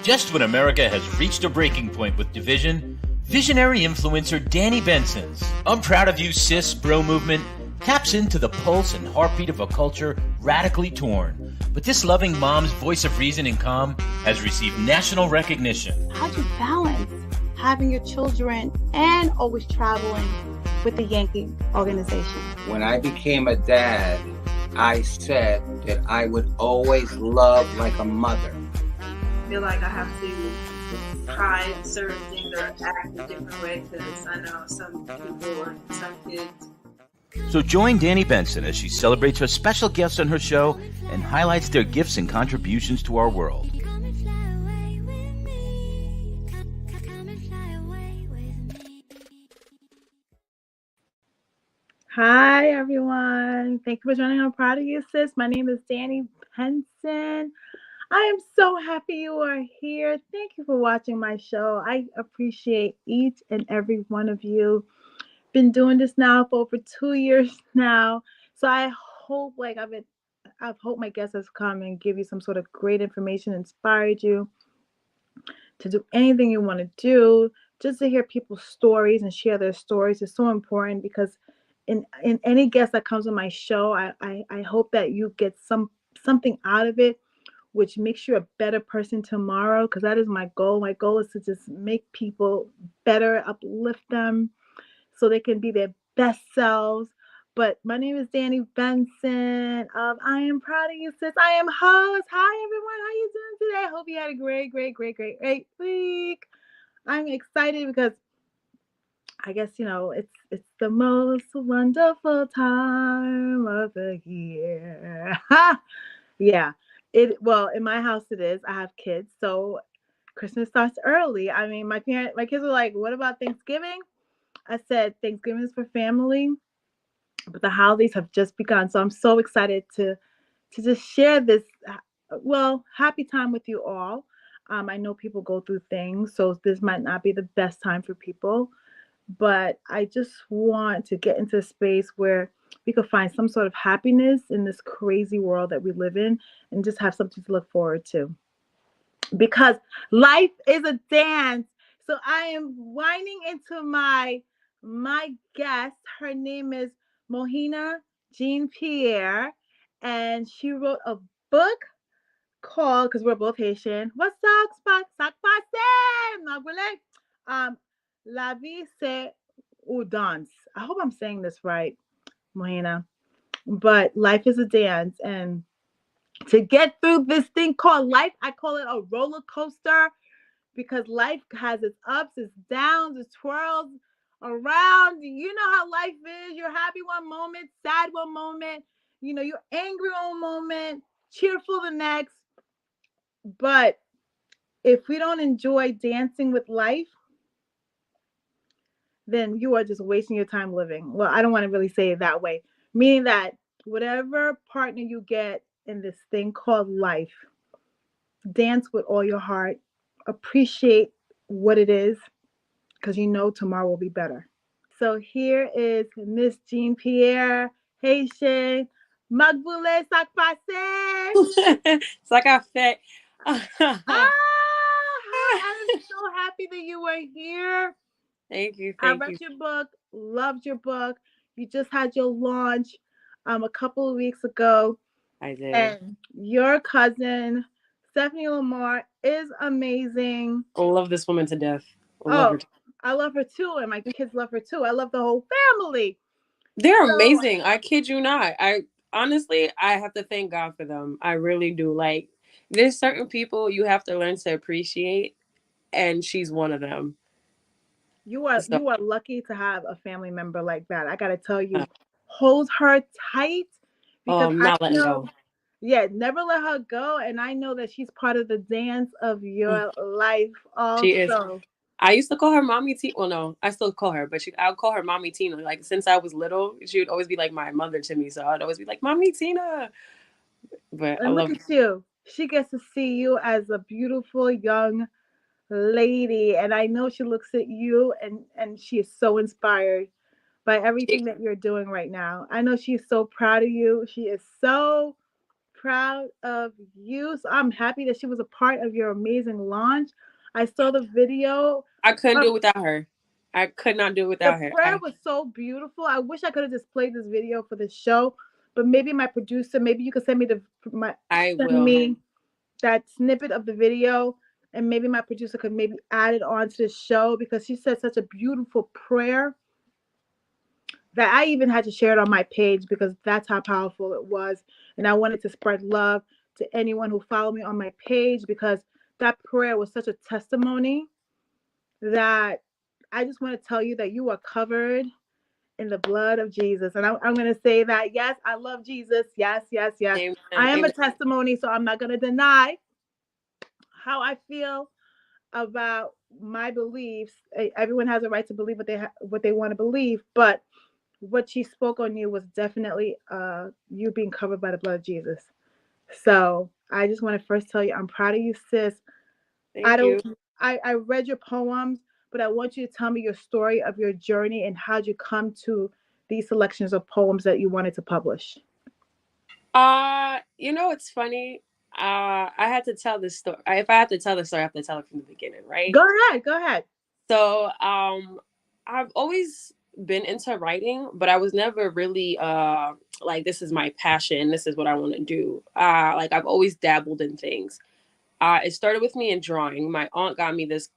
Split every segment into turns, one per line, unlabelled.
Just when America has reached a breaking point with division, visionary influencer Danni Benson's I'm Proud of You Sis bro movement taps into the pulse and heartbeat of a culture radically torn. But this loving mom's voice of reason and calm has received national recognition.
How do you balance having your children and always traveling with the Yankee organization?
When I became a dad, I said that I would always love like a mother.
I feel like I have to try certain things or act a different way because I know some people or some kids.
So join Danni Benson as she celebrates her special guests on her show and highlights their gifts and contributions to our world.
Hi, everyone. Thank you for joining on Proud of You Sis. My name is Danni Benson. I am so happy you are here. Thank you for watching my show. I appreciate each and every one of you. Been doing this now for over 2 years now. So I hope I hope my guests has come and give you some sort of great information, inspired you to do anything you want to do. Just to hear people's stories and share their stories is so important because in any guest that comes on my show, I hope that you get something out of it, which makes you a better person tomorrow, because that is my goal. My goal is to just make people better, uplift them so they can be their best selves. But my name is Danni Benson of I Am Proud of You Sis. I am host. Hi, everyone. How you doing today? I hope you had a great week. I'm excited because I guess, it's the most wonderful time of the year. Yeah. Well, in my house it is. I have kids, so Christmas starts early. I mean, my kids were like, "What about Thanksgiving?" I said, "Thanksgiving is for family, but the holidays have just begun." So I'm so excited to just share this happy time with you all. I know people go through things, so this might not be the best time for people, but I just want to get into a space where we could find some sort of happiness in this crazy world that we live in and just have something to look forward to. Because life is a dance. So I am winding into my guest. Her name is Mohena JeanPierre, and she wrote a book called, because we're both Haitian, what's up, Lavi Se Yon Dans. I hope I'm saying this right, Mohena. But life is a dance, and to get through this thing called life, I call it a roller coaster, because life has its ups, its downs, its twirls around. You know how life is. You're happy one moment, sad one moment, you're angry one moment, cheerful the next. But if we don't enjoy dancing with life, then you are just wasting your time living. Well, I don't want to really say it that way. Meaning that whatever partner you get in this thing called life, dance with all your heart. Appreciate what it is, because tomorrow will be better. So here is Miss JeanPierre, Haitian. Magboule sak pase.
Saka fait.
Hi, I'm so happy that you were here.
Thank you.
I read your book, loved your book. You just had your launch a couple of weeks ago.
I did.
And your cousin, Stephanie Lamar, is amazing.
I love this woman to death.
I love her too, and my kids love her too. I love the whole family.
They're amazing. I kid you not. I have to thank God for them. I really do. Like, there's certain people you have to learn to appreciate, and she's one of them.
You are lucky to have a family member like that. I gotta tell you, hold her tight.
Because not letting go.
Yeah, never let her go. And I know that she's part of the dance of your life also. She is.
I used to call her Mommy Tina. Well, no, I still call her, but I'll call her Mommy Tina. Like, since I was little, she would always be like my mother to me. So I'd always be like, Mommy Tina. But I love
look at you. She gets to see you as a beautiful young lady. And I know she looks at you and she is so inspired by everything that you're doing right now. I know she's so proud of you. She is so proud of you. So I'm happy that she was a part of your amazing launch. I saw the video.
I couldn't do it without her. I could not do it
The
without her.
prayer was so beautiful. I wish I could have just played this video for the show, but maybe my producer, maybe you could send me
I
send
will.
me that snippet of the video, and maybe my producer could maybe add it on to the show, because she said such a beautiful prayer that I even had to share it on my page, because that's how powerful it was. And I wanted to spread love to anyone who followed me on my page, because that prayer was such a testimony that I just want to tell you that you are covered in the blood of Jesus. And I'm going to say that, yes, I love Jesus. Yes, yes, yes.
Amen.
I am
Amen.
a testimony, so I'm not going to deny how I feel about my beliefs. Everyone has a right to believe what they want to believe, but what she spoke on you was definitely you being covered by the blood of Jesus. So I just want to first tell you, I'm proud of you, sis.
Thank you.
I read your poems, but I want you to tell me your story of your journey and how'd you come to these selections of poems that you wanted to publish.
It's funny. I had to tell this story. If I have to tell the story, I have to tell it from the beginning, right?
Go ahead.
So, I've always been into writing, but I was never really like, this is my passion. This is what I want to do. Like, I've always dabbled in things. It started with me in drawing. My aunt got me this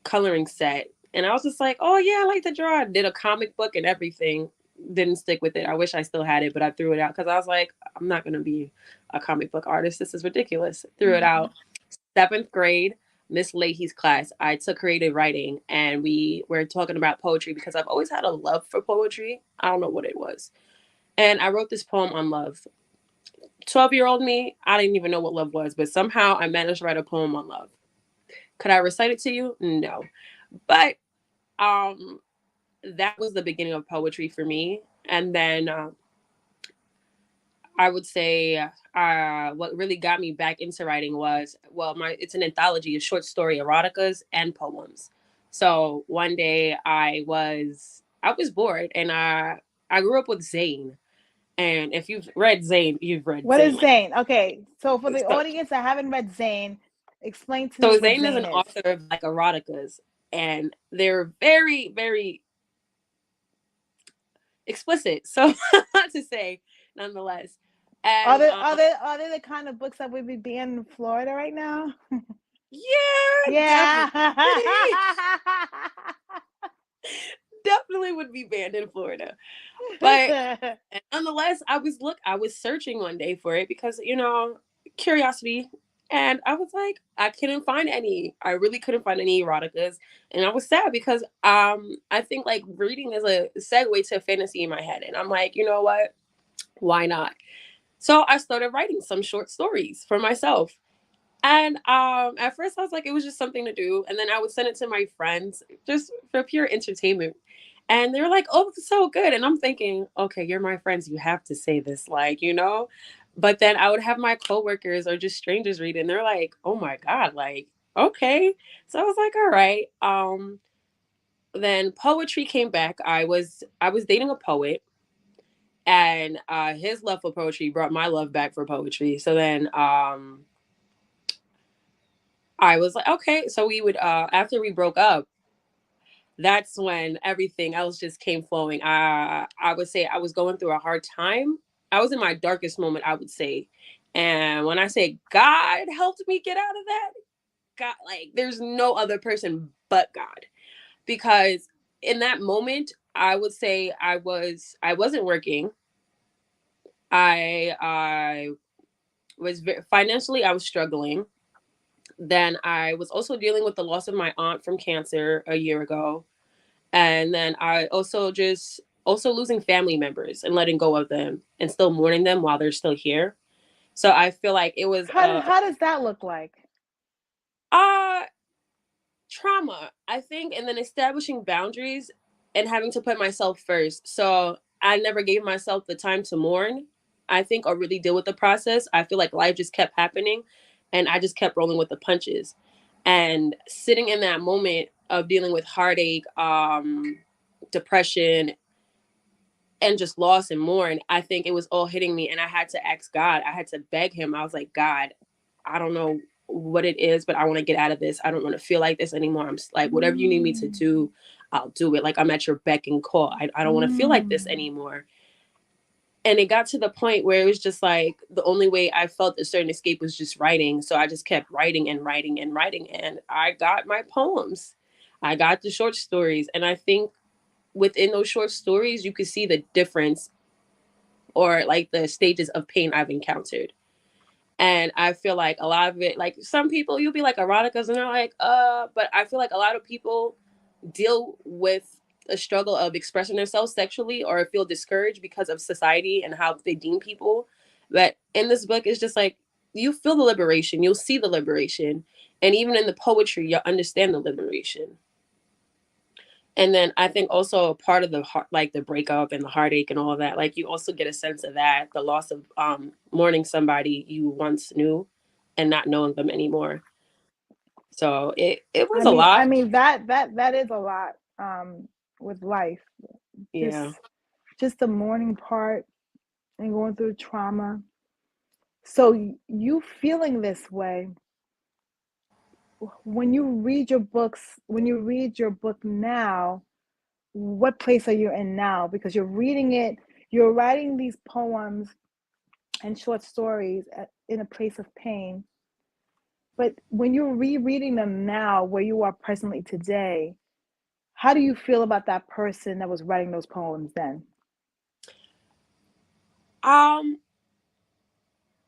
coloring set, and I was just like, oh yeah, I like to draw. I did a comic book and everything. Didn't stick with it. I wish I still had it, but I threw it out because I was like, I'm not gonna be a comic book artist. This is ridiculous. Threw it out. 7th grade, Miss Leahy's class, I took creative writing, and we were talking about poetry because I've always had a love for poetry. I don't know what it was. And I wrote this poem on love. 12-year-old me, I didn't even know what love was, but somehow I managed to write a poem on love. Could I recite it to you? No. But that was the beginning of poetry for me. And then I would say what really got me back into writing was, it's an anthology, a short story, eroticas and poems. So one day I was bored, and I grew up with Zane. And if you've read Zane, you've read
What
Zane.
is Zane? Okay, so for the audience that haven't read Zane, explain to me
So
what
Zane is
Zane
an author of like eroticas, and they're very, very explicit. So to say, nonetheless. And
are they the kind of books that would be banned in Florida right now?
Yeah. Definitely would be banned in Florida. But nonetheless, I was searching one day for it because, curiosity. And I was like, I couldn't find any. I really couldn't find any eroticas. And I was sad because I think like reading is a segue to fantasy in my head. And I'm like, you know what? Why not? So I started writing some short stories for myself. And at first I was like, it was just something to do. And then I would send it to my friends just for pure entertainment. And they were like, oh, it's so good. And I'm thinking, okay, you're my friends. You have to say this, But then I would have my coworkers or just strangers read it, and they're like, oh my God, like, okay. So I was like, all right. Then poetry came back. I was dating a poet, and his love for poetry brought my love back for poetry. So then I was like, okay. So we would after we broke up, that's when everything else just came flowing. I would say I was going through a hard time. I was in my darkest moment, I would say. And when I say God helped me get out of that, God, like, there's no other person but God. Because in that moment, I would say I wasn't working. I was financially, I was struggling. Then I was also dealing with the loss of my aunt from cancer a year ago. And then I also losing family members and letting go of them and still mourning them while they're still here. So I feel like it was
how does that look like?
Trauma, I think, and then establishing boundaries and having to put myself first. So I never gave myself the time to mourn, I think, or really deal with the process. I feel like life just kept happening and I just kept rolling with the punches. And sitting in that moment of dealing with heartache, depression, and just loss and mourn. I think it was all hitting me, and I had to ask God. I had to beg him. I was like, God, I don't know what it is, but I want to get out of this. I don't want to feel like this anymore. I'm like, whatever you need me to do, I'll do it. Like, I'm at your beck and call. I don't want to feel like this anymore. And it got to the point where it was just like the only way I felt a certain escape was just writing. So I just kept writing and writing and writing. And I got my poems. I got the short stories. And I think within those short stories, you could see the difference or like the stages of pain I've encountered. And I feel like a lot of it, like some people, you'll be like eroticas and they're like, but I feel like a lot of people deal with a struggle of expressing themselves sexually or feel discouraged because of society and how they deem people. But in this book, it's just like you feel the liberation, you'll see the liberation. And even in the poetry, you'll understand the liberation. And then I think also a part of the heart, like the breakup and the heartache and all of that, like you also get a sense of that, the loss of mourning somebody you once knew and not knowing them anymore. So it was a lot.
I mean that is a lot with life.
Yeah.
Just the mourning part and going through trauma. So you feeling this way when you read your books, when you read your book now, what place are you in now? Because you're reading it, you're writing these poems and short stories in a place of pain. But when you're rereading them now, where you are presently today, how do you feel about that person that was writing those poems then?
Um,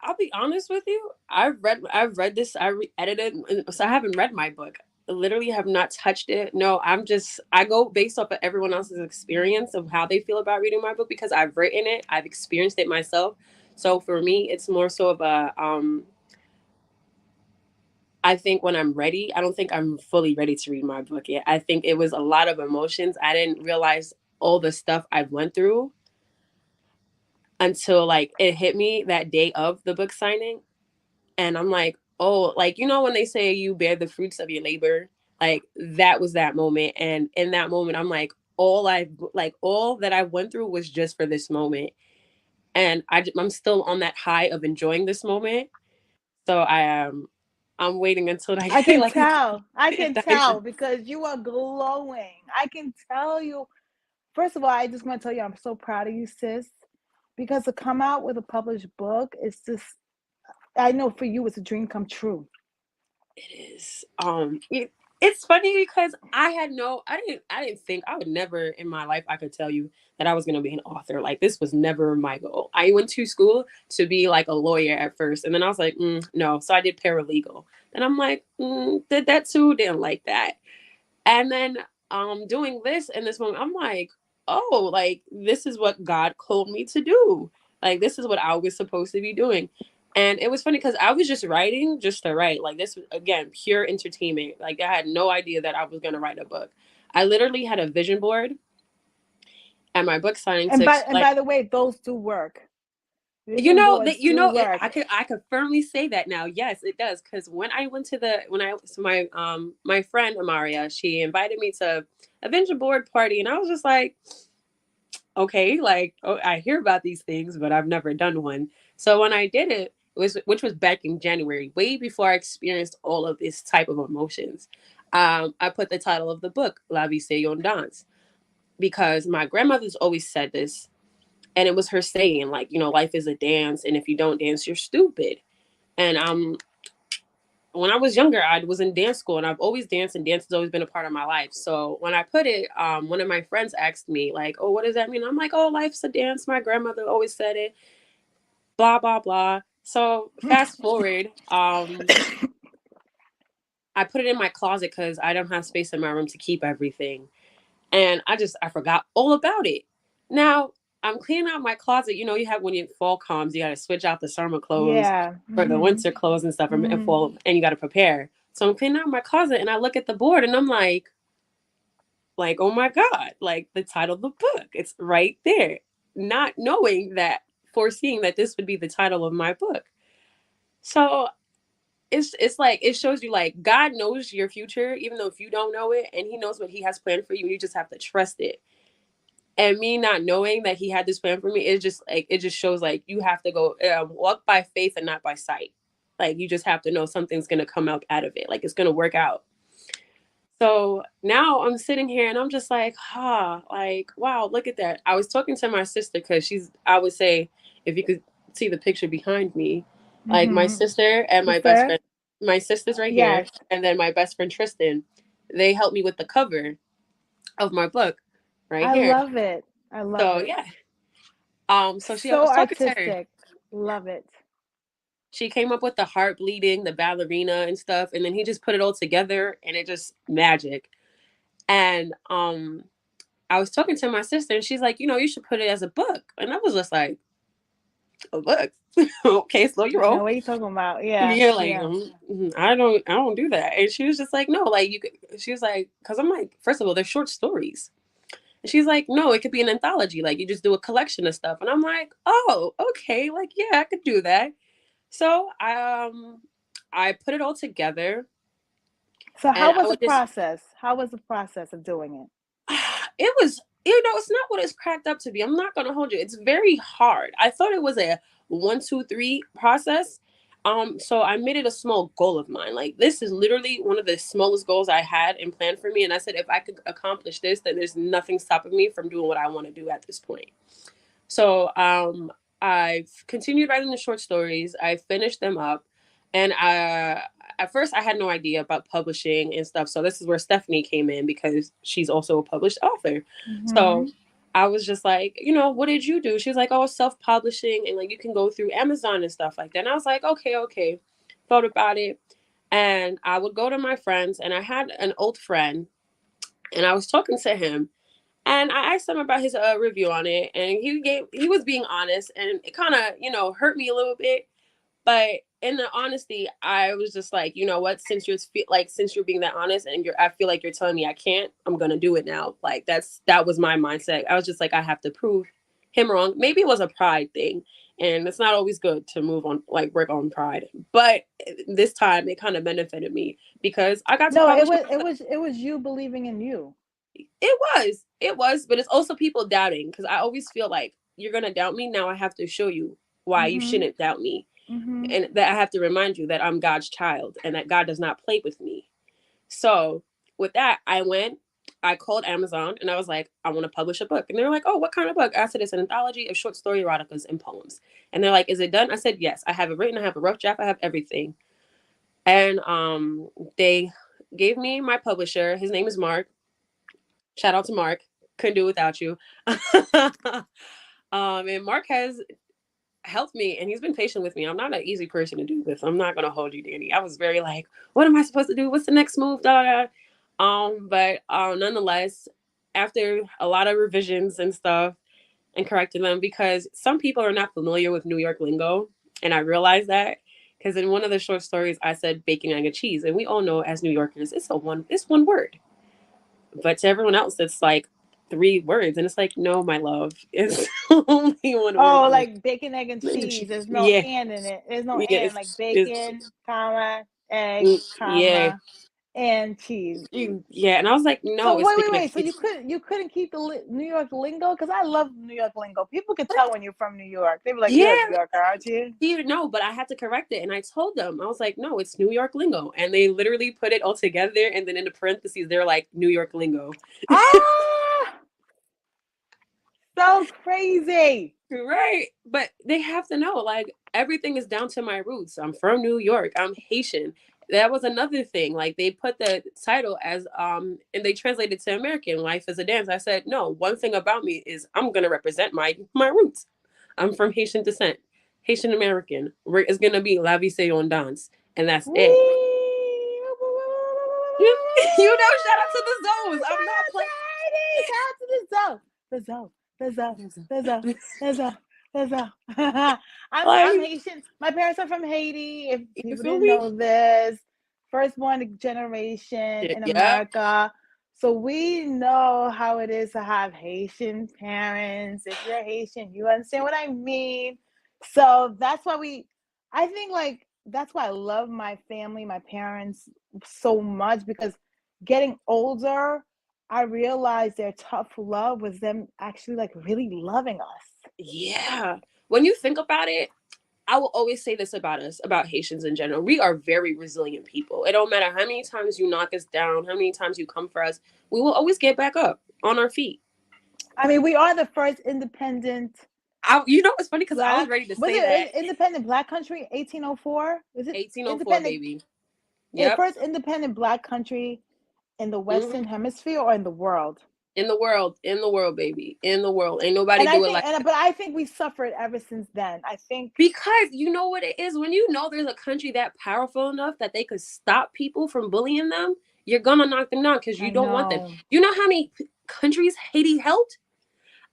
I'll be honest with you. I've read this. Edited, so I haven't read my book. I literally have not touched it. No, I go based off of everyone else's experience of how they feel about reading my book because I've written it, I've experienced it myself. So for me, it's more so of a I think when I'm ready, I don't think I'm fully ready to read my book yet. I think it was a lot of emotions. I didn't realize all the stuff I went through until like it hit me that day of the book signing. And I'm like, oh, like, you know, when they say you bear the fruits of your labor, like that was that moment. And in that moment, I'm like, all that I went through was just for this moment. And I'm still on that high of enjoying this moment. So I'm waiting until
I can
like
tell. I
it
can
dies.
tell because you are glowing. I can tell you. First of all, I just want to tell you I'm so proud of you, sis. Because to come out with a published book is just, I know for you it's a dream come true.
It is. It's funny because I didn't think I would never in my life I could tell you that I was gonna be an author. Like this was never my goal. I went to school to be like a lawyer at first, and then I was like, no. So I did paralegal. And I'm like, did that too? Didn't like that. And then doing this in this moment, I'm like, oh, like this is what God called me to do. Like this is what I was supposed to be doing. And it was funny because I was just writing just to write. Like this was again pure entertainment. Like I had no idea that I was gonna write a book. I literally had a vision board at my book signing
And
to
by the way, those do work.
you
Vision
know
boards
that you
do
know it,
work.
I could firmly say that now. Yes, it does. Because when I went to the when I so my friend Amaria, she invited me to a vision board party, and I was just like, okay, like oh, I hear about these things, but I've never done one. So when I did it, which was back in January, way before I experienced all of this type of emotions. I put the title of the book Lavi Se Yon Dans because my grandmother's always said this, and it was her saying like, you know, life is a dance, and if you don't dance, you're stupid. And when I was younger, I was in dance school, and I've always danced, and dance has always been a part of my life. So when I put it, one of my friends asked me like, oh, what does that mean? I'm like, oh, life's a dance, my grandmother always said it, blah blah blah. So fast forward, I put it in my closet because I don't have space in my room to keep everything. And I forgot all about it. Now I'm cleaning out my closet. You know, you have when you fall comes, you got to switch out the summer clothes
Yeah.
for the winter clothes and stuff, and fall, and you got to prepare. So I'm cleaning out my closet, and I look at the board, and I'm like, oh my god, like the title of the book, it's right there. Not knowing that, foreseeing that this would be the title of my book. So it's like it shows you like God knows your future, even though if you don't know it, and He knows what He has planned for you, you just have to trust it. And me not knowing that he had this plan for me, it just shows like you have to go walk by faith and not by sight. Like you just have to know something's gonna come out of it. Like it's gonna work out. So now I'm sitting here and I'm just like, like, wow, look at that. I was talking to my sister because I would say, if you could see the picture behind me, like my sister and my best friend, my sister's right here,
Yes.
and then my best friend Tristan, they helped me with the cover of my book right
I
here.
love it. I love
So
it.
yeah. So I
So
was talking to her.
artistic. Love it.
She came up with the heart bleeding, the ballerina and stuff, and then he just put it all together and it just magic. And I was talking to my sister and she's like, you should put it as a book. And I was just like, a book? Okay, slow your
No,
roll.
what are you talking about? Yeah.
Yeah, like
Yeah.
I don't do that. And she was just like, no, like you could. She was like, because I'm like, first of all, they're short stories. And she's like, no, it could be an anthology. Like you just do a collection of stuff. And I'm like, oh, okay, like yeah, I could do that. So I put it all together.
So
And
how was the process? How was the process of doing it?
It was, it's not what it's cracked up to be. I'm not gonna hold you. It's very hard. I thought it was a 1, 2, 3 process. So I made it a small goal of mine. Like this is literally one of the smallest goals I had and planned for me. And I said, if I could accomplish this, then there's nothing stopping me from doing what I want to do at this point. So I've continued writing the short stories. I finished them up, and at first I had no idea about publishing and stuff. So this is where Stephanie came in because she's also a published author. So I was just like, what did you do? She was like, oh, self-publishing, and like you can go through Amazon and stuff like that. And I was like, okay. Thought about it, and I would go to my friends, and I had an old friend, and I was talking to him. And I asked him about his review on it, and he was being honest, and it kind of hurt me a little bit. But in the honesty, I was just like, you know what? Since you're being that honest, and I feel like you're telling me I can't, I'm gonna do it now. Like that was my mindset. I was just like, I have to prove him wrong. Maybe it was a pride thing, and it's not always good to move on, like work on pride. But this time, it kind of benefited me because I got to publish.
It was you believing in you.
It was, but it's also people doubting because I always feel like you're gonna doubt me. Now I have to show you why you shouldn't doubt me, and that I have to remind you that I'm God's child and that God does not play with me. So with that, I called Amazon and I was like, I want to publish a book, and they're like, oh, what kind of book? I said it's an anthology of short story eroticas and poems, and they're like, is it done? I said yes, I have it written, I have a rough draft, I have everything, and they gave me my publisher. His name is Mark. Shout out to Mark. Couldn't do it without you. And Mark has helped me, and he's been patient with me. I'm not an easy person to do this. I'm not gonna hold you, Danny. I was very like, what am I supposed to do? What's the next move? Da, da, da. But nonetheless, after a lot of revisions and stuff and correcting them, because some people are not familiar with New York lingo, and I realized that because in one of the short stories I said bacon, egg, and cheese, and we all know as New Yorkers it's one word. But to everyone else, it's like 3 words, and it's like, no, my love, it's only one word.
Oh, like bacon, egg, and cheese. There's no
Yeah,
and in it. There's no
yeah,
and. Like bacon, comma, egg,
yeah,
comma, and cheese.
yeah. And I was like,
So
no, it's bacon,
wait.
egg,
So
cheese.
you couldn't keep the New York lingo, because I love New York lingo. People can tell when you're from New York. They be like, "You're a New
Yeah,
Yorker, aren't you?"
you know, but I had to correct it, and I told them, I was like, no, it's New York lingo, and they literally put it all together, and then in the parentheses, they're like New York lingo.
Ah, so crazy.
Right. But they have to know, like, everything is down to my roots. I'm from New York. I'm Haitian. That was another thing. Like they put the title as and they translated to American, Life is a Dance. I said, no, one thing about me is I'm gonna represent my roots. I'm from Haitian descent. Haitian American. It's gonna be Lavi Se Yon Dans. And that's it. Shout out to the zones. I'm not playing.
Shout out to the zone. I'm Haitian. My parents are from Haiti. If people didn't know this, firstborn generation in America. So we know how it is to have Haitian parents. If you're Haitian, you understand what I mean. So that's why I think like that's why I love my family, my parents so much, because getting older, I realized their tough love was them actually like really loving us.
Yeah. When you think about it, I will always say this about us, about Haitians in general. We are very resilient people. It don't matter how many times you knock us down, how many times you come for us, we will always get back up on our feet.
I mean, we are the first independent
You know, it's funny because I was
black.
ready to
Was
say that.
it independent black country? 1804. Is it
1804,
independent?
baby.
The
Yep.
first independent black country in the
Hmm.
Western Hemisphere or in the world?
In the world, baby, in the world. Ain't nobody
And I
do it
think,
like that.
but I think we suffered ever since then. I think
Because you know what it is? When you know there's a country that powerful enough that they could stop people from bullying them, you're gonna knock them down because you
I
don't want them.
know
You know how many countries Haiti helped?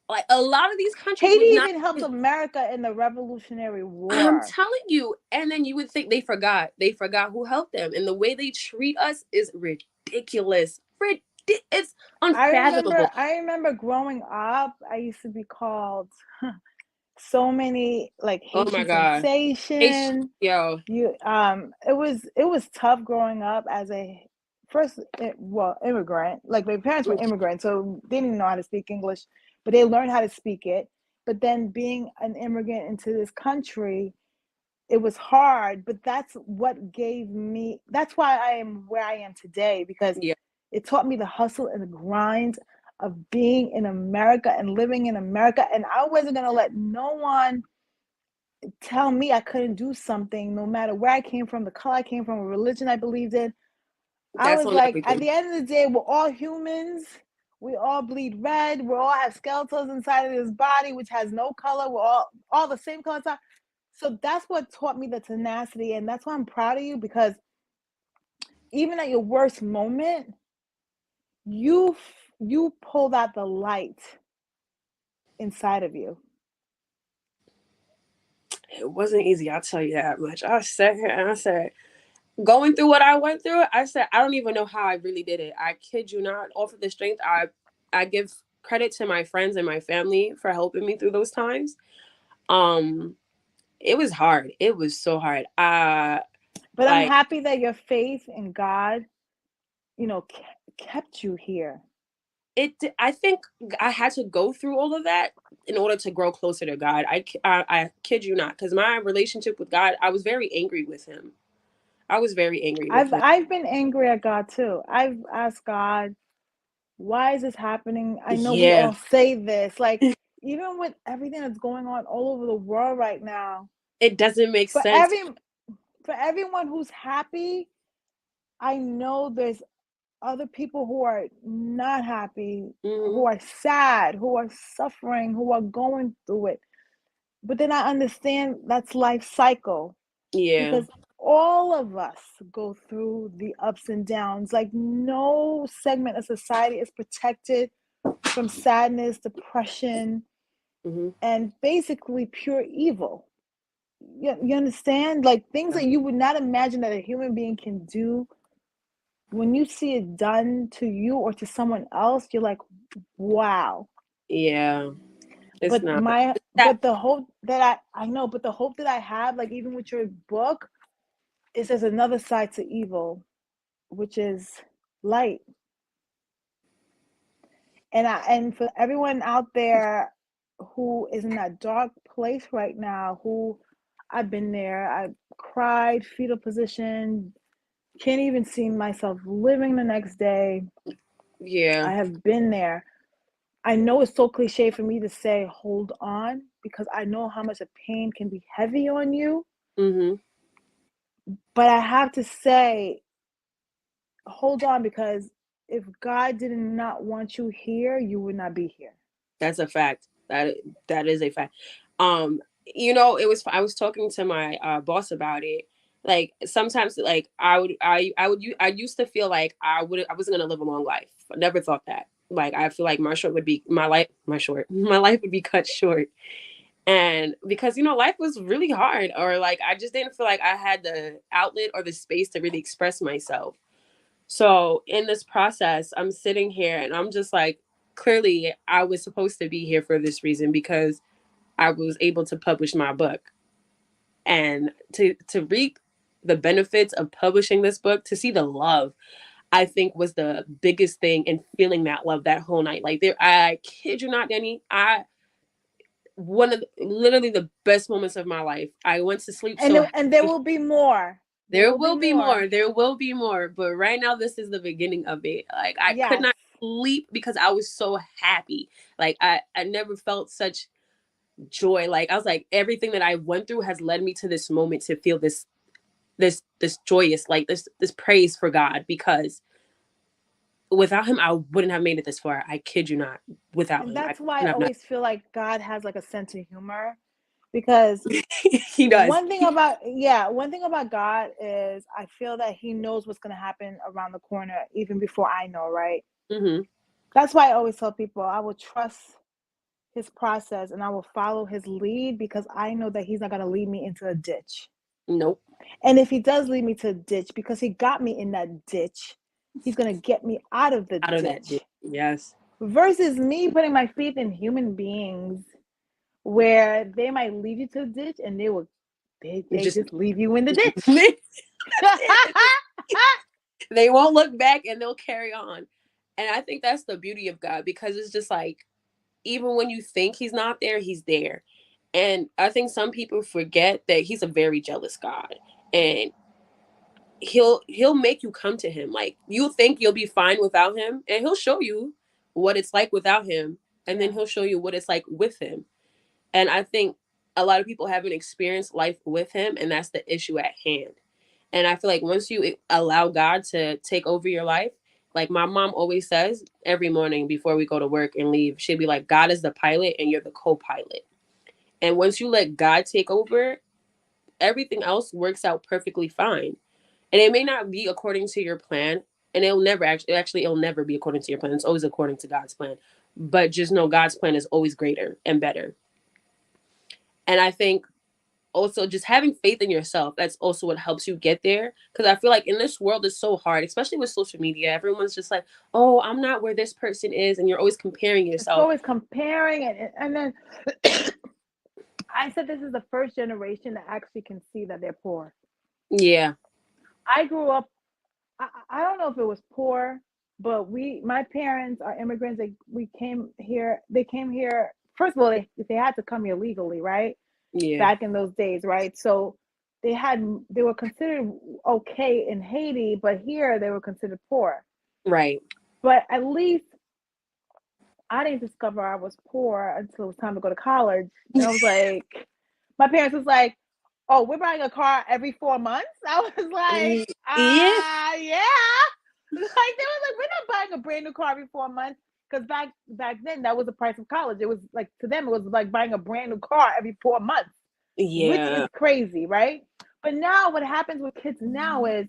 Like a lot of these countries
Haiti
would not.
even helped America in the Revolutionary
I'm
War.
telling you. And then you would think they forgot. They forgot who helped them. And the way they treat us is ridiculous. It's unfathomable.
I remember growing up, I used to be called so many like
Oh my
Haitian
God.
sensation.
Yo.
It was tough growing up as a immigrant. Like my parents were
Mm,
immigrants, so they didn't know how to speak English, but they learned how to speak it. But then being an immigrant into this country, it was hard, but that's what gave me, that's why I am where I am today, because
yeah.
it taught me the hustle and the grind of being in America and living in America. And I wasn't going to let no one tell me I couldn't do something, no matter where I came from, the color I came from, the religion I believed in. I
That's
was
on
like, at
everything.
the end of the day, we're all humans. We all bleed red. We all have skeletons inside of this body, which has no color. We're all the same color inside. So that's what taught me the tenacity. And that's why I'm proud of you, because even at your worst moment, you pulled out the light inside of you.
It wasn't easy, I'll tell you that much. I sat here and I said, going through what I went through, I said, I don't even know how I really did it. I kid you not. Off of the strength, I give credit to my friends and my family for helping me through those times. Um, it was hard. It was so hard.
But I'm
Like
happy that your faith in God, kept you here.
I think I had to go through all of that in order to grow closer to God. I kid you not, because my relationship with God, I was very angry with Him. I was very angry with
I've
Him.
I've been angry at God too. I've asked God, why is this happening? I know we
Yeah,
all say this, like even with everything that's going on all over the world right now,
it doesn't make
for
sense.
every for everyone who's happy, I know there's other people who are not happy,
Hmm.
who are sad, who are suffering, who are going through it. But then I understand that's life cycle,
Yeah,
because all of us go through the ups and downs. Like no segment of society is protected from sadness, depression,
hmm,
and basically pure evil. You understand? Like things that you would not imagine that a human being can do, when you see it done to you or to someone else, you're like, wow.
yeah. It's
But
not
my
it's that.
but the hope that I know, but the hope that I have, like even with your book, is there's another side to evil, which is light. And for everyone out there who is in that dark place right now, who I've been there, I've cried, fetal position, can't even see myself living the next day.
Yeah.
I have been there. I know it's so cliche for me to say hold on, because I know how much a pain can be heavy on you.
Hmm.
But I have to say hold on, because if God did not want you here, you would not be here.
That's a fact. That is a fact. You know, I was talking to my boss about it. Like sometimes, like I used to feel like I wasn't gonna live a long life. I never thought that. Like I feel like my life would be cut short. And because life was really hard, or like I just didn't feel like I had the outlet or the space to really express myself. So in this process, I'm sitting here and I'm just like, clearly, I was supposed to be here for this reason, because I was able to publish my book, and to reap the benefits of publishing this book, to see the love. I think was the biggest thing in feeling that love that whole night. Like there, I kid you not, Danny, one of literally the best moments of my life. I went to sleep
And
so
and there will be more.
there will be more. There will be more. But right now, this is the beginning of it. Like I could
Yes.
not sleep because I was so happy. Like I never felt such joy. Like I was like, everything that I went through has led me to this moment to feel this joyous, like this praise for God, because without him I wouldn't have made it this far. I kid you not. Without
And
him, I
that's why
could
I
have not.
always feel like God has like a sense of humor, because
He does.
one thing about God is I feel that he knows what's going to happen around the corner even before I know, right?
Mm-hmm.
That's why I always tell people I will trust his process and I will follow his lead, because I know that he's not going to lead me into a ditch.
Nope.
And if he does lead me to a ditch, because he got me in that ditch, he's going to get me out of the
Out of
ditch.
that ditch. Yes.
Versus me putting my faith in human beings, where they might lead you to the ditch and they just leave you in the ditch.
They won't look back and they'll carry on. And I think that's the beauty of God, because it's just like, even when you think he's not there, he's there. And I think some people forget that he's a very jealous God, and he'll make you come to him. Like you'll think you'll be fine without him, and he'll show you what it's like without him, and then he'll show you what it's like with him. And I think a lot of people haven't experienced life with him, and that's the issue at hand. And I feel like once you allow God to take over your life, like my mom always says every morning before we go to work and leave, she'd be like, God is the pilot and you're the co-pilot. And once you let God take over, everything else works out perfectly fine. And it may not be according to your plan, and it'll never it'll never be according to your plan. It's always according to God's plan. But just know God's plan is always greater and better. And I think also just having faith in yourself, that's also what helps you get there, because I feel like in this world it's so hard, especially with social media. Everyone's just like, oh, I'm not where this person is, and you're always comparing
It's
yourself.
always comparing, and then I said this is the first generation that actually can see that they're poor.
Yeah.
I grew up, I don't know if it was poor, but my parents are immigrants. They came here first of all, they had to come here legally, right?
Yeah.
Back in those days, right? So they were considered okay in Haiti, but here they were considered poor.
Right.
But at least I didn't discover I was poor until it was time to go to college. And I was like, my parents was like, oh, we're buying a car every 4 months? I was like, yeah. Like, they were like, we're not buying a brand new car every 4 months. Because back then, that was the price of college. It was like, to them, it was like buying a brand new car every 4 months.
Yeah.
Which is crazy, right? But now what happens with kids now is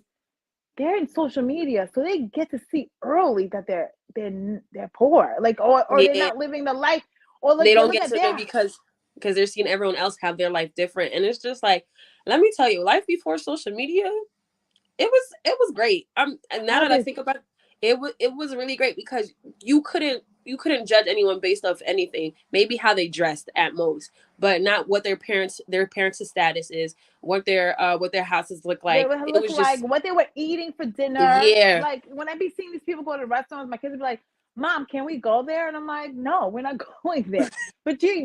they're in social media, so they get to see early that they're poor, like, or they're not living the life, or like
they don't get to know because they're seeing everyone else have their life different. And it's just like, let me tell you, life before social media, it was great. And now that I think about it, it was really great, because you couldn't judge anyone based off anything. Maybe how they dressed at most, but not what their parents' status is, what their houses look like.
It was like what they were eating for dinner.
Yeah.
Like when I be seeing these people go to restaurants, my kids would be like, Mom, can we go there? And I'm like, no, we're not going there. But do you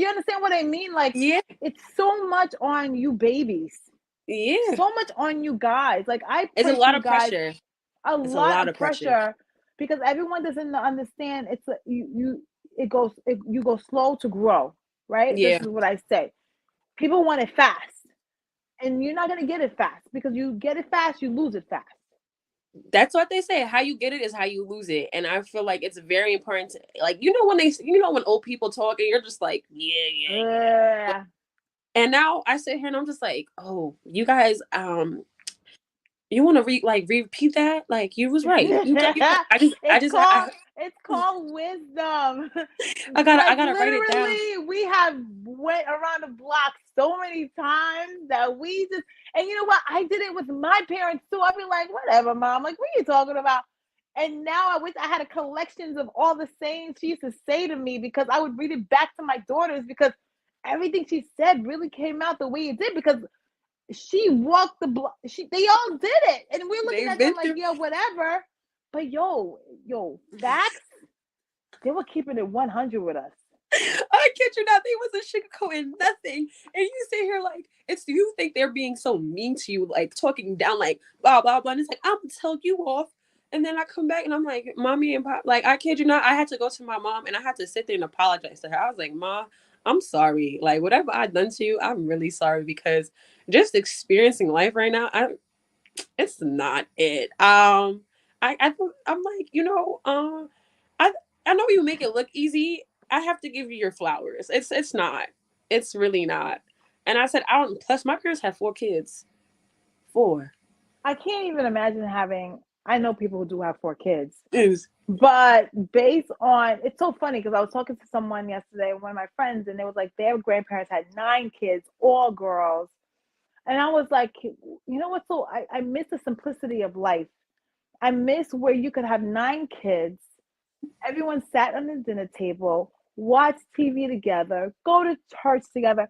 understand what I mean? Like,
yeah,
it's so much on you babies.
Yeah.
So much on you guys. Like,
it's a lot of pressure.
A lot of pressure, because everyone doesn't understand. It's you go slow to grow, right?
Yeah.
This is what I say. People want it fast, and you're not gonna get it fast, because you get it fast, you lose it fast.
That's what they say. How you get it is how you lose it. And I feel like it's very important to, like, when old people talk and you're just like, yeah. And now I sit here and I'm just like, oh, you guys, you want to repeat that? Like, you was right.
It's called wisdom.
I gotta write it down.
We have went around the block so many times that we just, and you know what? I did it with my parents too. I'd be like, whatever, Mom. Like, what are you talking about? And now I wish I had a collections of all the sayings she used to say to me, because I would read it back to my daughters, because everything she said really came out the way it did, because she walked the block. They all did it, and we're looking at them like, yeah, whatever. But facts, they were keeping it 100 with us.
I kid you not, they wasn't sugarcoating nothing. And you sit here like, it's you think they're being so mean to you, like talking down, like blah blah blah. And it's like, I'm gonna tell you off. And then I come back and I'm like, mommy and pop, like I kid you not, I had to go to my mom and I had to sit there and apologize to her. I was like, Ma, I'm sorry. Like whatever I done to you, I'm really sorry because just experiencing life right now, it's not it. I'm like, I I know you make it look easy. I have to give you your flowers. It's not. It's really not. And I said, I don't. Plus, my parents have 4 kids. 4.
I can't even imagine having. I know people who do have 4 kids,
Is
but based on, it's so funny because I was talking to someone yesterday, one of my friends, and they was like their grandparents had 9 kids, all girls, and I was like, you know what? So I miss the simplicity of life. I miss where you could have 9 kids, everyone sat on the dinner table, watch TV together, go to church together,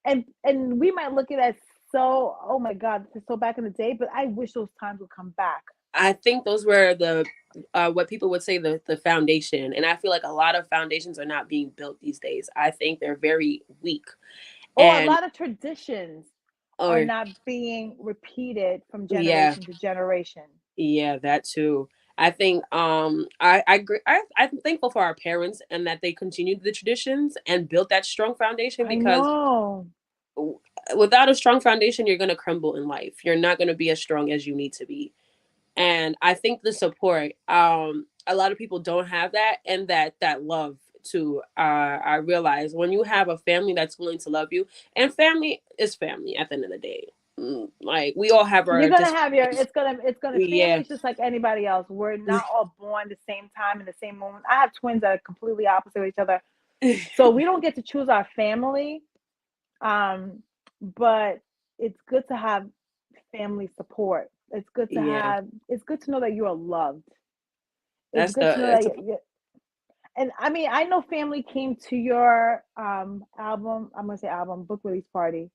and we might look at it as so, oh my God, this is so back in the day, but I wish those times would come back.
I think those were the what people would say the foundation, and I feel like a lot of foundations are not being built these days. I think they're very weak,
Or a
and
lot of traditions are
or
not being repeated from
yeah,
generation to generation.
yeah, that too. I think I agree. I'm thankful for our parents and that they continued the traditions and built that strong foundation
I
because
know.
without a strong foundation, you're going to crumble in life. You're not going to be as strong as you need to be. And I think the support, a lot of people don't have that, and that love too. I realize when you have a family that's willing to love you, and family is family at the end of the day. Like we all have
You're
our
gonna have your,
different.
family
Yeah.
is just like anybody else. We're not all born the same time in the same moment. I have twins that are completely opposite of each other. So we don't get to choose our family. But it's good to have family support.
Yeah,
It's good to know that you are loved. It's
that's
good to
the
know that
that's a,
and I mean, I know family came to your I'm gonna say album, book release party.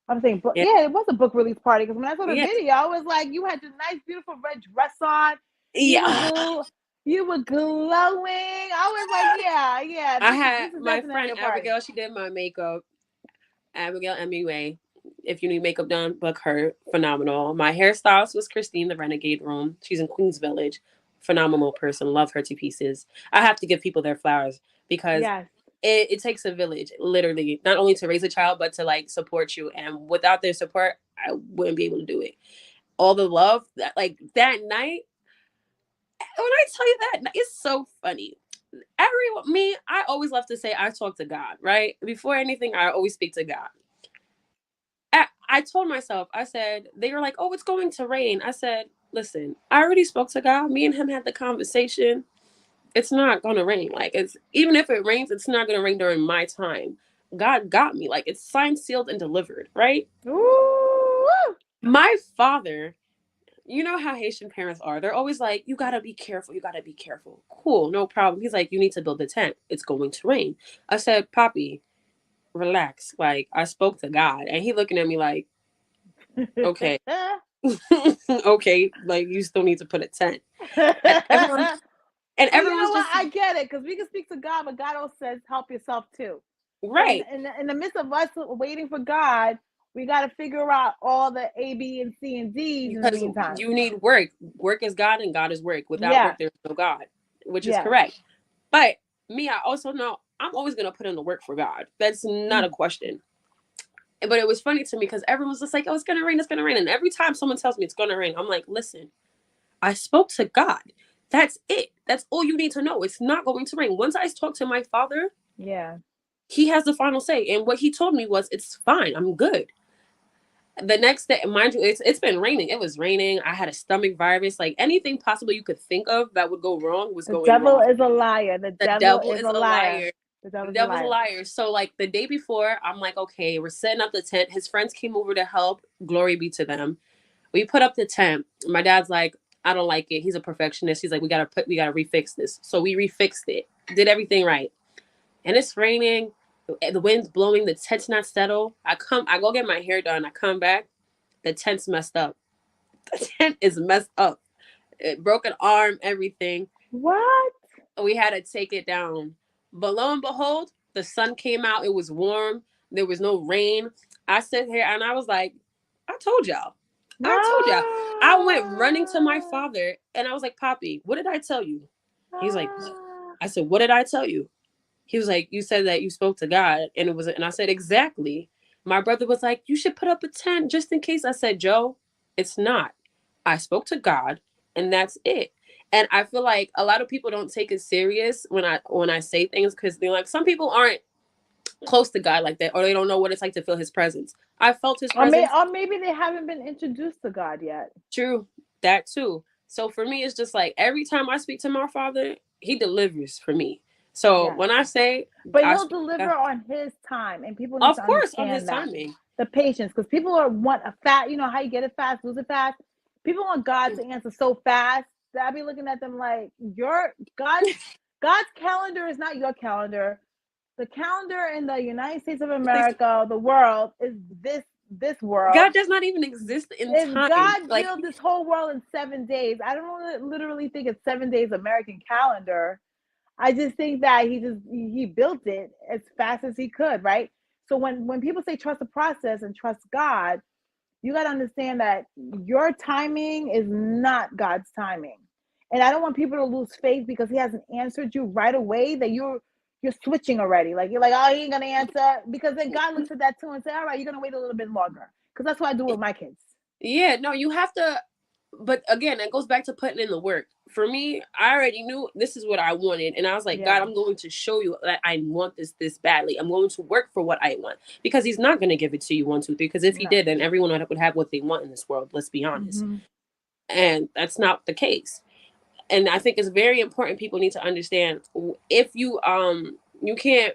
I'm saying, but
yeah,
yeah, it was a book release party because when I saw the
yeah,
video, I was like, you had your nice, beautiful red dress on. You were
yeah.
gl- you were glowing. I was like, yeah, yeah.
I
This
had
is
my
definitely
friend
your party.
Abigail. She did my makeup. Abigail MUA. If you need makeup done, book her. Phenomenal. My hairstylist was Christine, the Renegade Room. She's in Queens Village. Phenomenal person. Love her to pieces. I have to give people their flowers because
Yes.
it takes a village, literally, not only to raise a child, but to like support you. And without their support, I wouldn't be able to do it. All the love that like that night, when I tell you that, it's so funny. Everyone, me, I always love to say I talk to God, right? Before anything, I always speak to God. I told myself, I said, they were like, oh, it's going to rain. I said, listen, I already spoke to God. Me and him had the conversation. It's not going to rain. Like, it's even if it rains, it's not going to rain during my time. God got me. Like, it's signed, sealed, and delivered, right?
Ooh.
My father, you know how Haitian parents are. They're always like, you got to be careful. You got to be careful. Cool, no problem. He's like, you need to build a tent. It's going to rain. I said, Poppy, relax. Like, I spoke to God. And he looking at me like, okay. Okay, like you still need to put a tent. And everyone and
Well, you know
everyone's
what?
just
I get it because we can speak to God, but God also says help yourself too. So
right.
in the midst of us waiting for God, we got to figure out all the A, B, and C and D's in the
Because
meantime.
you need work. Work is God and God is work. Without
Yeah.
work, there's no God, which is
Yes.
correct. But me, I also know I'm always gonna put in the work for God. That's not a question. But it was funny to me because everyone's just like, oh, it's gonna rain, it's gonna rain. And every time someone tells me it's gonna rain, I'm like, listen, I spoke to God. That's it. That's all you need to know. It's not going to rain. Once I talked to my father,
Yeah.
he has the final say. And what he told me was, it's fine. I'm good. The next day, mind you, it's been raining. It was raining. I had a stomach virus. Like anything possible you could think of that would go wrong was
The
going
devil
wrong.
is a liar. The
The
devil
devil
is
is
a
a
liar.
liar.
The
The
devil's a
devil's a
liar.
liar. So like the day before, I'm like, okay, we're setting up the tent. His friends came over to help. Glory be to them. We put up the tent. My dad's like, I don't like it. He's a perfectionist. He's like, we gotta refix this. So we refixed it. Did everything right. And it's raining. The wind's blowing. The tent's not settled. I go get my hair done. I come back. The tent's messed up. The tent is messed up. broken arm, everything.
What?
We had to take it down. But lo and behold, the sun came out. It was warm. There was no rain. I sat here and I was like, I told y'all. I told y'all. I went running to my father and I was like, Poppy, what did I tell you? He's like, what? I said, what did I tell you? He was like, you said that you spoke to God. And it was, and I said, exactly. My brother was like, you should put up a tent just in case. I said, Joe, it's not. I spoke to God and that's it. And I feel like a lot of people don't take it serious when I say things, because they're like, some people aren't close to God like that, or they don't know what it's like to feel his presence. I felt his presence.
Or maybe they haven't been introduced to God yet.
True, that too. So for me, it's just like every time I speak to my father, he delivers for me. So when I say,
but he'll deliver on his time, and people need
of
to
course, on
understand
his
that.
timing.
The patience, because people want a fast. You know how you get it fast, lose it fast. People want God to answer so fast that I be looking at them like, God's calendar is not your calendar. The calendar in the United States of America, the world, is this world.
God does not even exist in time.
God built this whole world in 7 days. I don't literally think it's 7 days American calendar. I just think that he built it as fast as he could, right? So when people say trust the process and trust God, you got to understand that your timing is not God's timing. And I don't want people to lose faith because he hasn't answered you right away, that you're switching already. Like, you're like, oh, he ain't gonna answer, because then God looks at that too and say, all right, you're gonna wait a little bit longer. Because that's what I do with my kids.
Yeah, no, you have to. But again, it goes back to putting in the work. For me, I already knew this is what I wanted. And I was like, God, I'm going to show you that I want this badly. I'm going to work for what I want. Because he's not going to give it to you 1, 2, 3. Because if he did, then everyone would have what they want in this world. Let's be honest. Mm-hmm. And that's not the case. And I think it's very important. People need to understand, if you can't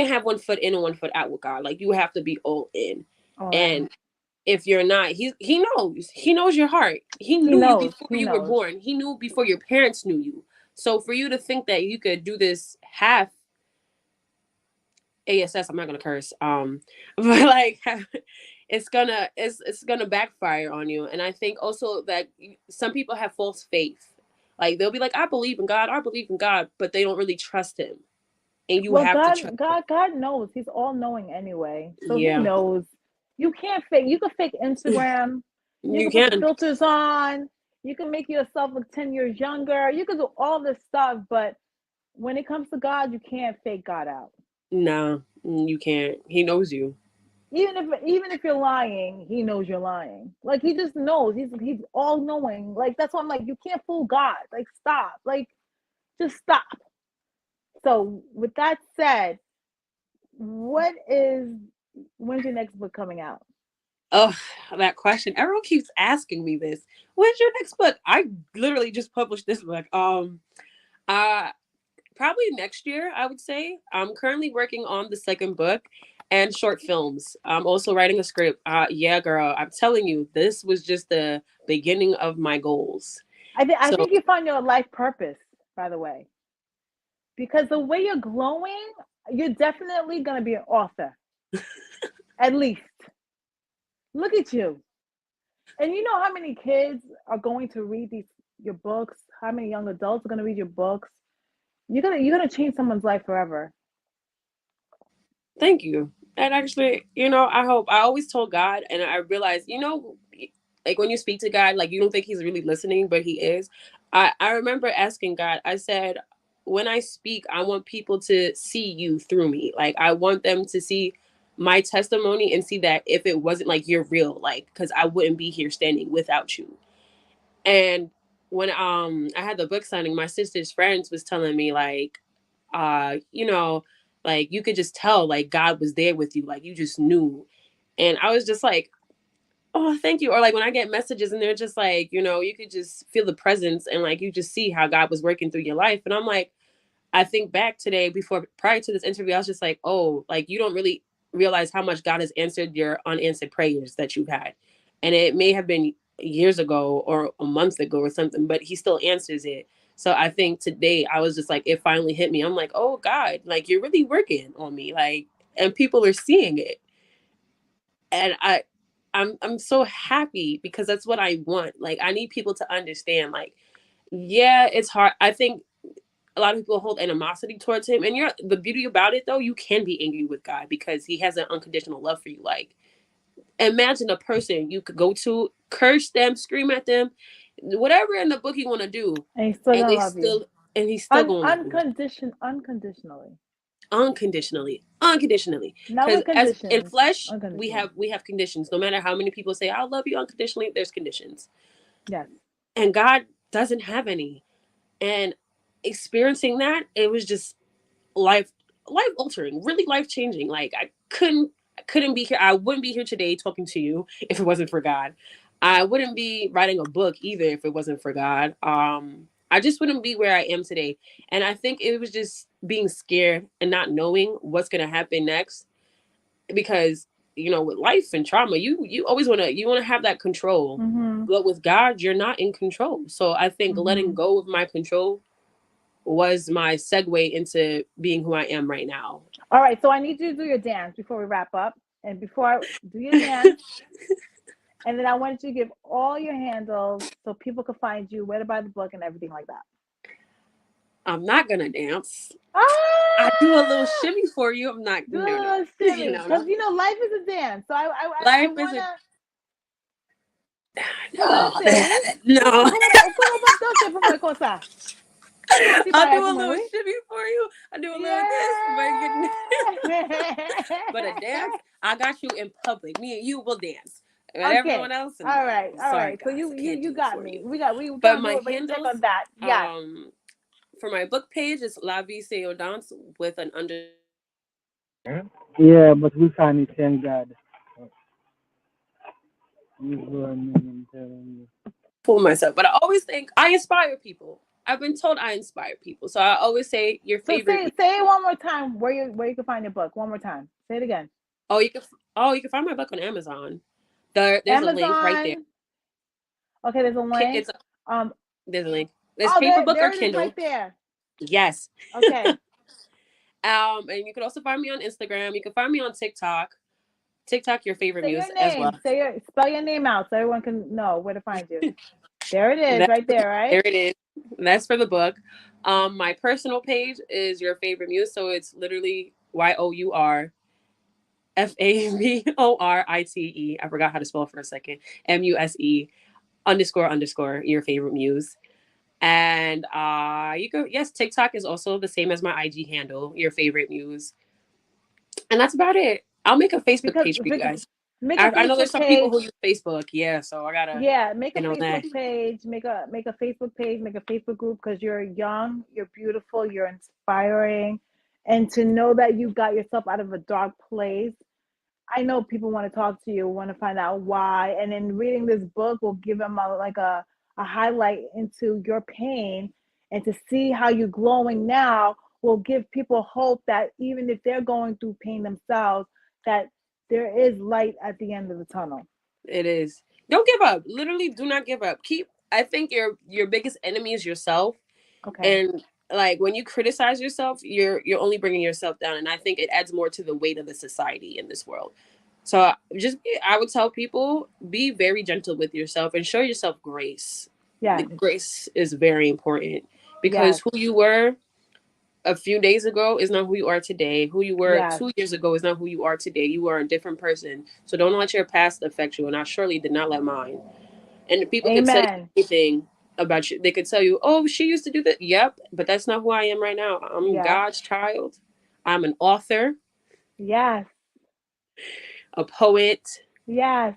have 1 foot in and 1 foot out with God. Like, you have to be all in. And if you're not, he knows your heart. He knew you before you were born. He knew before your parents knew you. So for you to think that you could do this half ASS, I'm not gonna curse, but like, it's gonna backfire on you. And I think also that some people have false faith. Like, they'll be like, I believe in God, but they don't really trust him. And you have to trust him.
God knows. He's all knowing anyway. So he knows. You can't fake. You can fake Instagram. You can put filters on. You can make yourself look 10 years younger. You can do all this stuff, but when it comes to God, you can't fake God out.
No, you can't. He knows you.
Even if you're lying, he knows you're lying. Like, he just knows. He's all knowing. Like, that's why I'm like, you can't fool God. Like, stop. Like, just stop. So with that said, when's your next book coming out?
Oh, that question. Everyone keeps asking me this. When's your next book? I literally just published this book. Probably next year, I would say. I'm currently working on the 2nd book and short films. I'm also writing a script. Yeah, girl, I'm telling you, this was just the beginning of my goals.
I think you found your life purpose, by the way. Because the way you're glowing, you're definitely going to be an author. At least. Look at you. And you know how many kids are going to read your books? How many young adults are going to read your books? You're gonna change someone's life forever.
Thank you. And actually, I hope. I always told God, and I realized, like, when you speak to God, like, you don't think he's really listening, but he is. I remember asking God, I said, when I speak, I want people to see you through me. Like, I want them to see my testimony and see that if it wasn't, like, you're real, like, because I wouldn't be here standing without you. And when I had the book signing, my sister's friends was telling me, like, like, you could just tell, like, God was there with you, like, you just knew. And I was just like, oh, thank you. Or like, when I get messages and they're just like, you could just feel the presence and, like, you just see how God was working through your life. And I'm like, I think back today, prior to this interview, I was just like, oh, like, you don't really realize how much God has answered your unanswered prayers that you've had. And it may have been years ago or a month ago or something, but he still answers it. So I think today I was just like, it finally hit me. I'm like, oh God, like, you're really working on me. Like, and people are seeing it. And I'm so happy because that's what I want. Like, I need people to understand, like, yeah, it's hard. I think a lot of people hold animosity towards him, and the beauty about it though, you can be angry with God because he has an unconditional love for you. Like, imagine a person you could go to, curse them, scream at them, whatever in the book you want to do,
And he's still
and
gonna
they
love you.
still and he's still gonna love you
Unconditionally.
unconditionally.
Not
Because
with
as in
conditions.
flesh, we
Unconditionally.
have conditions. No matter how many people say I love you unconditionally, there's conditions,
Yes.
and God doesn't have any. And experiencing that, it was just life altering, really life changing. Like, I couldn't be here. I wouldn't be here today talking to you if it wasn't for God. I wouldn't be writing a book either if it wasn't for God. I just wouldn't be where I am today. And I think it was just being scared and not knowing what's gonna happen next. Because, with life and trauma, you always wanna have that control.
Mm-hmm.
But with God, you're not in control. So I think letting
Mm-hmm.
go of my control was my segue into being who I am right now.
All right, so I need you to do your dance before we wrap up. And before I do your dance, and then I wanted you to give all your handles so people could find you, where to buy the book, and everything like that.
I'm not gonna dance. I do a little
Ah!
shimmy for you. I'm not.
Do a
No, no,
little shimmy.
no, no.
Because, life is a dance. So I
Life
want
isn't.
to.
No,
Entonces,
no.
¿cómo va entonces, por cosa? ¿Cómo así
I'll
para
do
eso
a
me
little
voy?
shimmy for you. I do a little this. My goodness. But a dance,
Yeah.
I got you in public. Me and you will dance. But everyone
Okay.
else,
All
no.
right. All
Sorry,
right. So
guys,
you
I
you
can't
you
do it
got
for
me.
you.
We're
But
gonna do
my
it, but you check
handles,
on that. Yes.
for my book page is Lavi Se Yon Dans with an under.
Yeah, but we can't thank God. He's going, I'm telling you.
Fool myself, but I always think I inspire people. I've been told I inspire people, so I always say your
So
favorite.
say it one more time where you can find your book. One more time. Say it again.
Oh, you can find my book on Amazon. There's a link right there.
Amazon. Okay, there's a link.
It's
Um.
There's a link. There's
Oh,
paper book or
there it is right
Kindle.
there.
Yes.
Okay.
And you can also find me on Instagram. You can find me on TikTok. TikTok, your favorite
Say
muse
your
as
name.
well.
Spell your name out so everyone can know where to find you. There it is,
That's
right there, right?
there it is. That's for the book. My personal page is your favorite muse, so it's literally YOURFAVORITE. I forgot how to spell for a second. MUSE __ your favorite muse. And you go, yes, TikTok is also the same as my IG handle, your favorite muse. And that's about it. I'll make a Facebook
Because
page for you guys.
make a
I know there's
Facebook
some people
page.
who use Facebook, yeah, so I gotta
Yeah, make a
get on that.
Facebook page. Make a Facebook page. Make a Facebook group because you're young, you're beautiful, you're inspiring, and to know that you got yourself out of a dark place. I know people want to talk to you, want to find out why, and then reading this book will give them a highlight into your pain, and to see how you're glowing now will give people hope that even if they're going through pain themselves, that there is light at the end of the tunnel.
It is. Don't give up. Literally, do not give up. I think your biggest enemy is yourself,
Okay.
and like when you criticize yourself, you're only bringing yourself down, and I think it adds more to the weight of the society in this world. So I would tell people, be very gentle with yourself and show yourself grace. The
Yes.
grace is very important because
Yes.
who you were a few days ago is not who you are today. Who you were
Yes.
2 years ago is not who you are today. You are a different person. So don't let your past affect you. And I surely did not let mine. And people could say
Amen.
anything about you. They could tell you, oh, she used to do that. Yep. But that's not who I am right now. I'm
Yeah.
God's child. I'm an author,
Yes.
a poet,
Yes.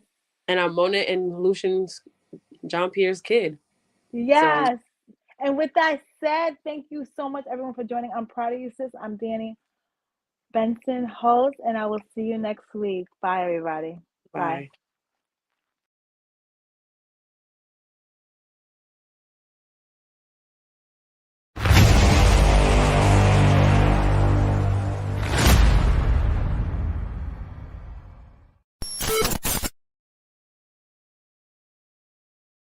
and I'm Mona and Lucian's JeanPierre's kid. So
Yes. And with that said, thank you so much, everyone, for joining. I'm proud of you, sis. I'm Danni Benson, host, and I will see you next week. Bye, everybody. Bye.
bye.